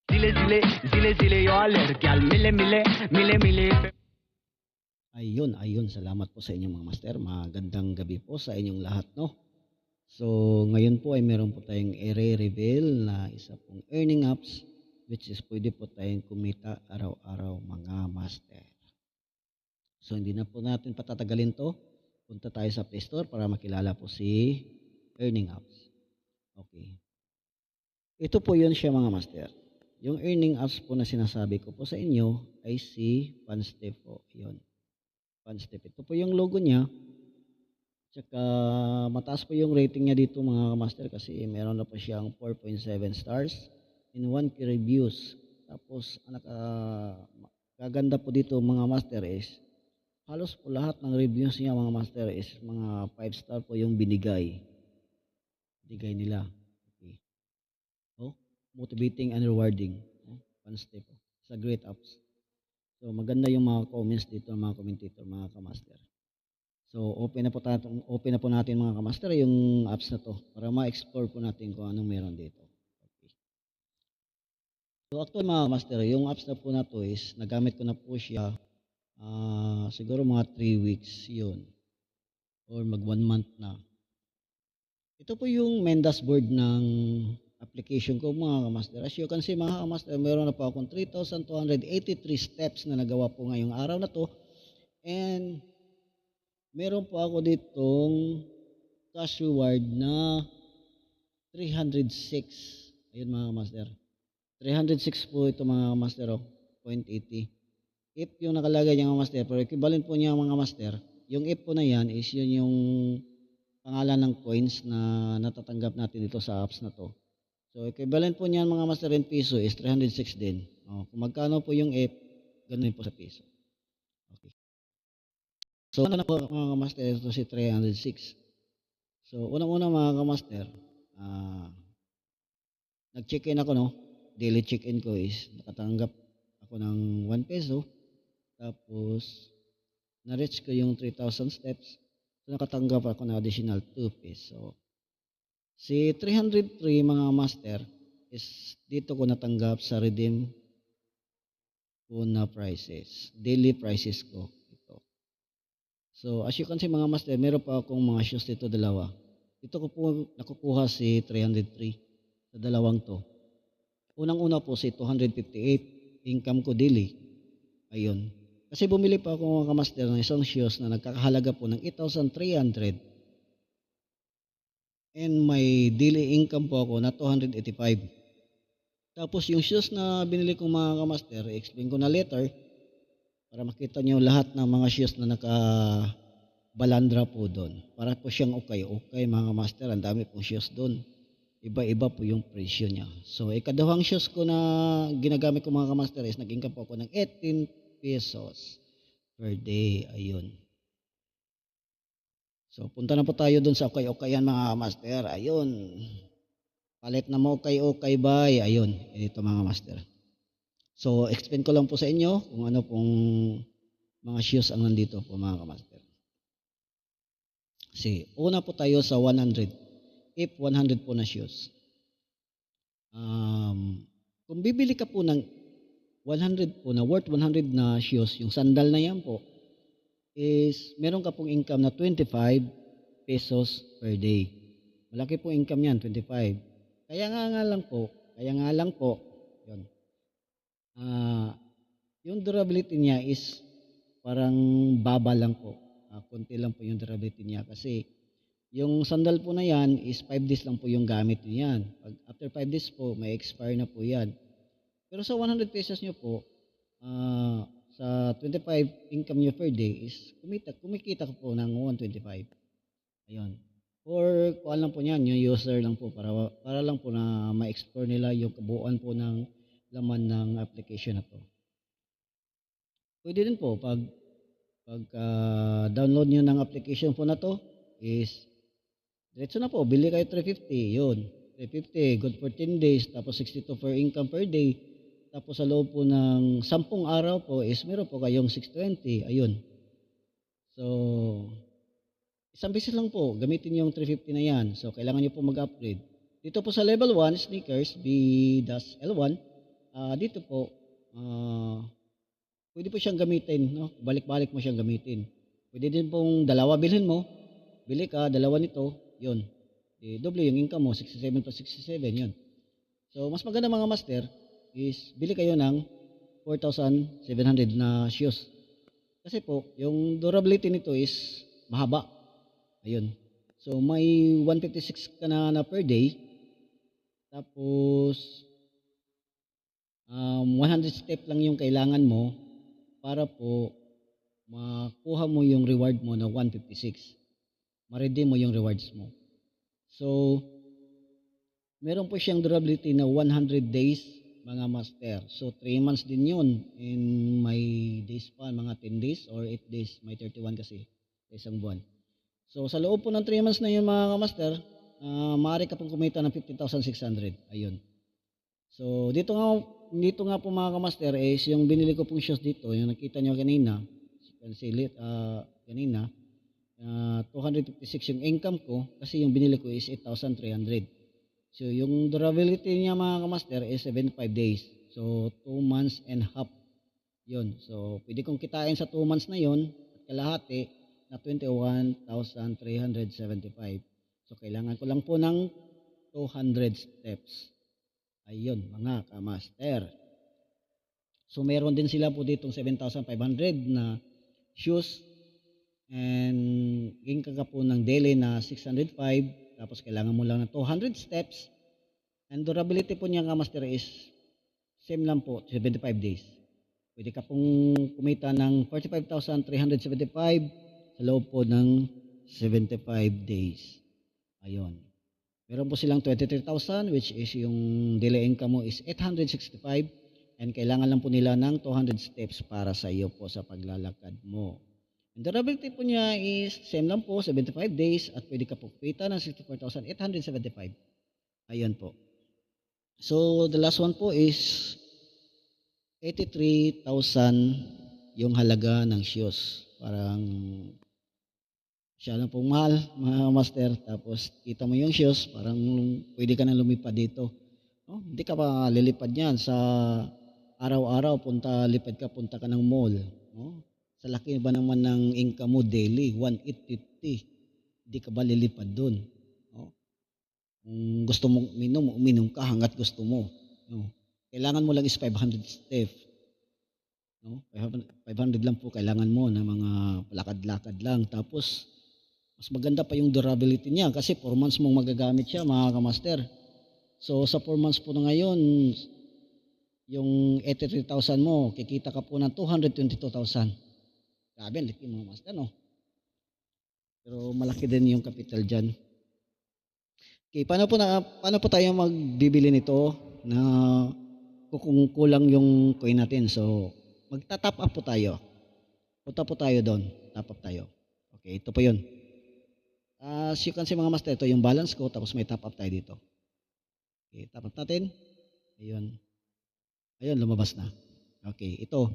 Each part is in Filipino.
जिले जिले जिले जिले यो लड़कियां मिले मिले मिले मिले. Ayun, salamat po sa inyong mga master. Magandang gabi po sa inyong lahat, no? So, ngayon po ay meron po tayong i-reveal na isa pong earning apps which is pwede po tayong kumita araw-araw mga master. So, hindi na po natin patatagalin to. Punta tayo sa Play Store para makilala po si earning apps. Okay. Ito po yun siya mga master. Yung earning apps po na sinasabi ko po sa inyo ay si Panstep po. Yun. Panstep. Ito po yung logo niya. Tsaka mataas po yung rating niya dito mga master kasi meron na po siyang 4.7 stars in 1K reviews. Tapos gaganda po dito mga master is halos po lahat ng reviews niya mga master is mga 5 star po yung binigay. Binigay nila. Okay. Oh, motivating and rewarding. Oh, Panstep. It's a great apps. So maganda yung mga comments dito ng mga commentator, mga kamaster. So open na po natin mga kamaster yung apps na to para ma-explore po natin kung anong meron dito. Okay. So actually mga kamaster, yung apps na po na to is nagamit ko na po siya siguro mga 3 weeks yun or mag 1 month na. Ito po yung main dashboard ng application ko mga kamaster. As you can see mga kamaster, meron na po akong 3,283 steps na nagawa po ngayong araw na to. And meron po ako ditong cash reward na 306. Ayun mga kamaster. 306 po ito mga kamaster, 0.80. If yung nakalagay niya mga master, pero equivalent po niya mga master, yung if po na yan is yun yung pangalan ng coins na natatanggap natin dito sa apps na to. So equivalent po niyan mga master in piso is 306 din. Kung magkano po yung if, ganun po sa piso. Okay. So ano na po mga kamaster, ito si 306. So unang-una mga kamaster, nag-check-in ako no. Daily check-in ko is nakatanggap ako ng 1 peso. Tapos na-reach ko yung 3,000 steps. So nakatanggap ako ng additional 2 peso. Si 303 mga master is dito ko natanggap sa redeem ko na prices. Daily prices ko. So as you can see mga master, meron pa akong mga shoes dito dalawa. Dito ko po nakukuha si 303 sa dalawang to. Unang-una po si 258 income ko daily. Ayun. Kasi bumili pa ako mga master ng isang shoes na nagkakahalaga po ng 8,300. And may daily income po ako na 285. Tapos yung shoes na binili ko mga master, i-explain ko na later. Para makita nyo lahat ng mga shoes na naka-balandra po doon. Para po siyang okay mga master. Ang dami pong shoes doon. Iba-iba po yung presyo niya. So, ikadawang shoes ko na ginagamit ko mga master is nag-income po ako ng 18 pesos per day. Ayun. So, punta na po tayo doon sa okay-okayan mga master. Ayun. Palit na mo okay ba? Ayun. Ito mga master. So, explain ko lang po sa inyo kung ano pong mga shoes ang nandito po mga kamaster. Kasi, una po tayo sa 100. If 100 po na shoes. Kung bibili ka po ng 100 po na worth 100 na shoes, yung sandal na yan po, is meron ka pong income na 25 pesos per day. Malaki po income yan, 25. Kaya nga lang po, yun. Yung durability niya is parang baba lang po. Konti lang po yung durability niya kasi yung sandal po na yan is 5 days lang po yung gamit niyo yan. After 5 days po, may expire na po yan. Pero sa 100 pesos nyo po, sa 25 income nyo per day is kumikita ko po ng 125. Ayun. Or kuha lang po niyan, yung user lang po para lang po na ma-explore nila yung kabuuan po ng laman ng application na to. Pwede din po pag download nyo ng application po na to is diretso na po, bili kayo 350, yun. 350, good for 10 days, tapos 62 for income per day. Tapos sa loob po ng 10 araw po is meron po kayong 620, ayun. So, isang beses lang po, gamitin yung 350 na yan. So, kailangan nyo po mag-upgrade. Dito po sa level 1, sneakers, B-L1, Dito po, puwede po siyang gamitin 'no, balik-balik mo siyang gamitin. Puwede din pong dalawa bilhin mo, bili ka dalawa nito, 'yun, doble yung income mo 67 plus 67 'yun. So mas maganda mga master is bili kayo ng 4,700 na shoes. Kasi po yung durability nito is mahaba, ayun. So may 156 ka na per day, tapos 100 step lang yung kailangan mo para po makuha mo yung reward mo na 156. Ma-redeem mo yung rewards mo. So, meron po siyang durability na 100 days mga master. So, 3 months din yun. In may days pa, mga 10 days or 8 days. May 31 kasi sa isang buwan. So, sa loob po ng 3 months na yun mga master, maaari ka pong kumita ng 15,600. Ayun. So, dito nga po mga kamaster is yung binili ko pong shoes dito, yung nakita nyo kanina, kanina, 256 yung income ko kasi yung binili ko is 8,300. So, yung durability niya mga kamaster is 75 days. So, 2 months and half yun. So, pwede kong kitain sa 2 months na yun at kalahati na 21,375. So, kailangan ko lang po ng 200 steps. Ayun, mga kamaster. So, meron din sila po ditong 7,500 na shoes and ginka ka po ng daily na 605. Tapos, kailangan mo lang ng 200 steps. And durability po niya kamaster is same lang po, 75 days. Pwede ka pong kumita ng 45,375 sa loob po ng 75 days. Ayun. Meron po silang 23,000 which is yung daily income mo is 865 and kailangan lang po nila ng 200 steps para sa iyo po sa paglalakad mo. And durability po niya is same lang po, 75 days at pwede ka po kumita ng 64,875. Ayun po. So, the last one po is 83,000 yung halaga ng shoes. Parang siya lang pong mahal, mga master. Tapos, kita mo yung shoes, parang pwede ka nang lumipad dito. No? Hindi ka pa lilipad yan sa araw-araw, punta ka ng mall. No? Sa laki ba naman ng income mo daily, 1,850. Hindi ka ba lilipad dun? No? Kung gusto mong uminom ka hanggat gusto mo. No? Kailangan mo lang is 500 step. No? 500 lang po kailangan mo na mga lakad-lakad lang. Tapos, mas maganda pa yung durability niya kasi 4 months mong magagamit siya mga kamaster. So, sa 4 months po na ngayon, yung 83,000 mo, kikita ka po ng 222,000. Grabe, laki mga master, no? Pero malaki din yung capital dyan. Okay, paano po tayo magbibili nito na kung kulang yung coin natin? So, magta-top up po tayo. Punta po tayo doon. Top up tayo. Okay, ito po yun. As you can see mga master, ito yung balance ko, tapos may top up tayo dito. Okay, top up natin. Ayun. Ayun, lumabas na. Okay, ito.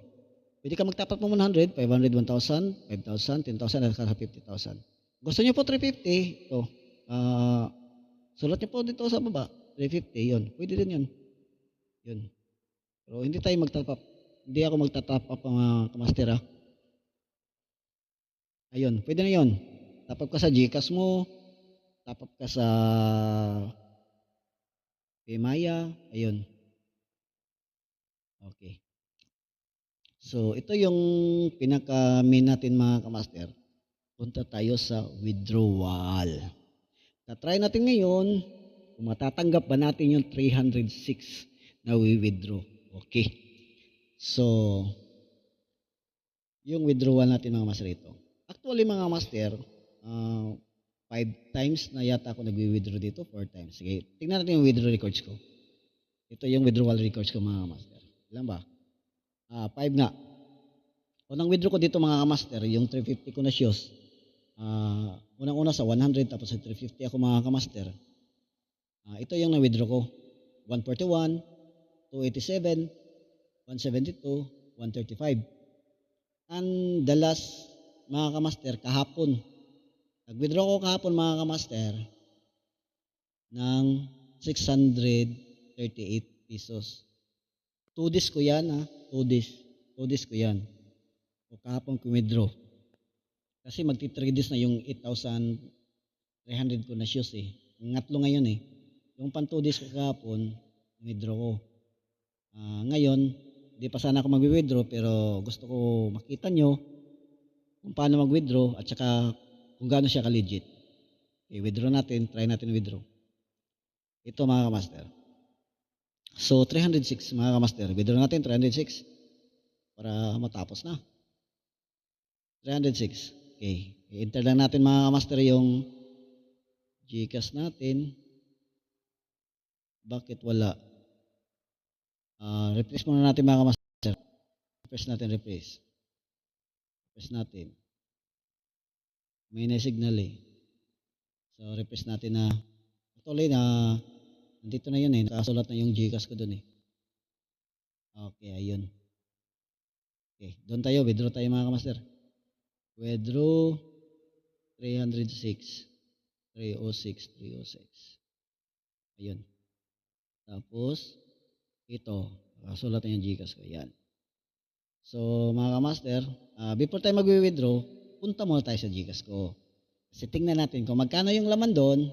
Pwede ka mag-top up mo 100, 500, 1,000, 5,000, 10,000, at 50,000. Gusto niyo po 350, ito. Sulat niyo po dito sa baba, 350, yun. Pwede din yun. Yun. Pero hindi tayo mag-top up. Hindi ako magta-top up mga kamaster ha. Ayun, pwede na yun. Top up ka sa GCash mo, top up ka sa Paymaya, ayun. Okay. So, ito yung pinaka-main natin mga kamaster. Punta tayo sa withdrawal. Try natin ngayon kung matatanggap ba natin yung 306 na we-withdraw. Okay. So, yung withdrawal natin mga master ito. Actually mga master, 5 times na yata ako nag-withdraw dito, 4 times. Sige, tingnan natin yung withdrawal records ko. Ito yung withdrawal records ko mga master. Ilan ba? 5 nga. Unang withdraw ko dito mga master, yung 350 ko na shoes. Unang-una sa 100 tapos sa 350 ako mga kamaster. Ito yung na-withdraw ko. 141, 287, 172, 135. And the last mga kamaster kahapon. Nag-withdraw ko kahapon mga kamaster ng 638 pesos. 2 days ko yan ha. 2 days. 2 days ko yan. O kahapon ko withdraw. Kasi magti-3 days na yung 8,300 ko na shoes eh. Ngatlo ngayon eh. Yung pang 2 days ko kahapon, withdraw ko. Ngayon, di pa sana ako mag-withdraw pero gusto ko makita nyo kung paano mag-withdraw at saka kung gaano siya ka-legit. Okay, withdraw natin. Try natin withdraw. Ito mga kamaster. So, 306 mga kamaster. Withdraw natin 306 para matapos na. 306. Okay. I-enter lang natin mga kamaster yung GCash natin. Bakit wala? Refresh muna natin mga kamaster. Refresh natin, refresh. Refresh natin. May na-signal eh. So, refresh natin na. Actually na, nandito na yun eh. Nakasulat na yung GCash ko dun eh. Okay, ayun. Okay, doon tayo. Withdraw tayo mga kamaster. Withdraw 306. 306. Ayun. Tapos, ito. Nakasulat na yung GCash ko. Yan. So, mga kamaster, before tayo mag-withdraw, punta muna tayo sa GCash ko. Kasi tingnan natin kung magkano yung laman doon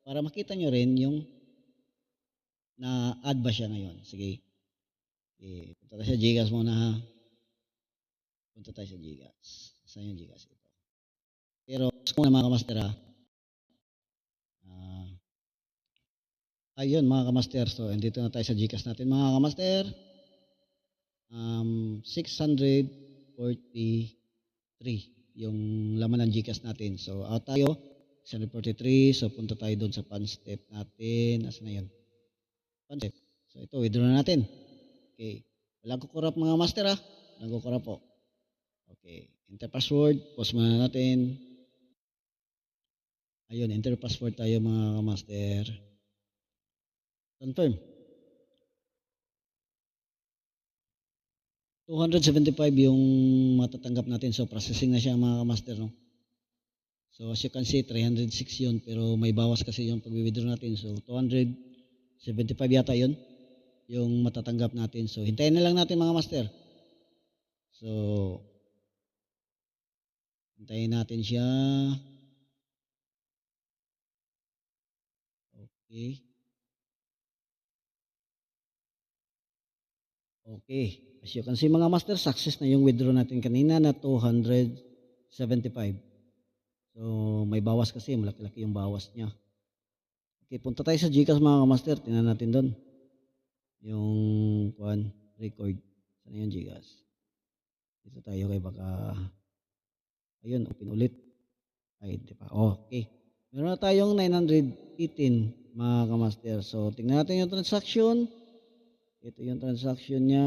para makita nyo rin yung na-add ba siya ngayon. Sige. Punta tayo sa GCash muna ha. Punta tayo sa GCash. Saan yung GCash ito? Pero, muna mga kamaster ha. Ayun mga kamaster. So, andito na tayo sa GCash natin mga kamaster. 643 yung laman ng GCash natin. So, out tayo. 643. So, punta tayo doon sa fund step natin. Asan na yun? Fund step. So, ito, withdraw na natin. Okay. Walang kukurap mga master ha. Walang kukurap po. Okay. Enter password. Pause muna natin. Ayun, enter password tayo mga master. Confirm. 275 yung matatanggap natin. So, processing na siya mga master, no? So, as you can see, 306 yun. Pero may bawas kasi yung pag-withdraw natin. So, 275 yata yun. Yung matatanggap natin. So, hintayin na lang natin mga master. So, hintayin natin siya. Okay. Okay. As you can see mga master, success na yung withdraw natin kanina na 275. So, may bawas kasi. Malaki-laki yung bawas niya. Okay, punta tayo sa GCash mga master. Tingnan natin doon. Yung record. Saan yung GCash? Dito tayo kay baka. Ayun, open ulit. Ay, di pa. Okay. Meron na tayong 918 mga kamaster. So, tingnan natin yung transaction. Ito yung transaction niya.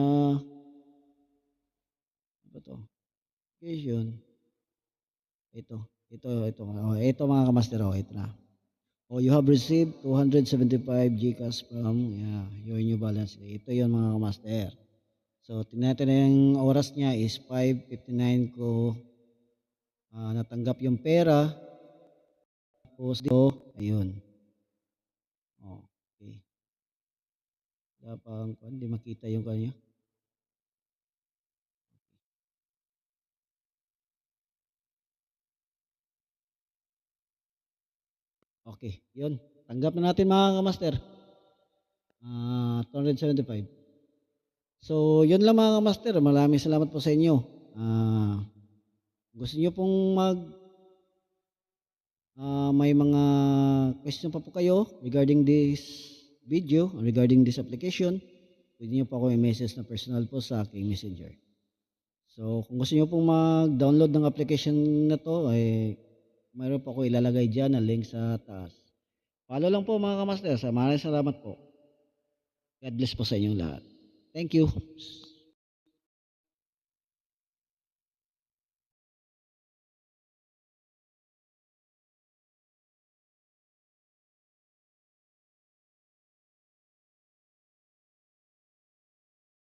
Ano to? Application. Ito. Ito mga kamaster. Ito na. You have received 275 GCash from your new balance. Ito yung mga kamaster. So, tingnan natin na yung oras niya is 5:59 ko natanggap yung pera. Tapos dito, ayun. Okay. Dapat hindi makita yung kanya. Okay, yun. Tanggap na natin mga kamaster. 275. So, yun lang mga kamaster. Maraming salamat po sa inyo. Gusto niyo pong may mga question pa po kayo regarding this video, regarding this application, pwede niyo po ako i-message na personal po sa aking messenger. So, kung gusto niyo pong mag-download ng application na to, mayroon po ako ilalagay dyan na link sa taas. Follow lang po mga kamaster. Maraming salamat po. God bless po sa inyong lahat. Thank you.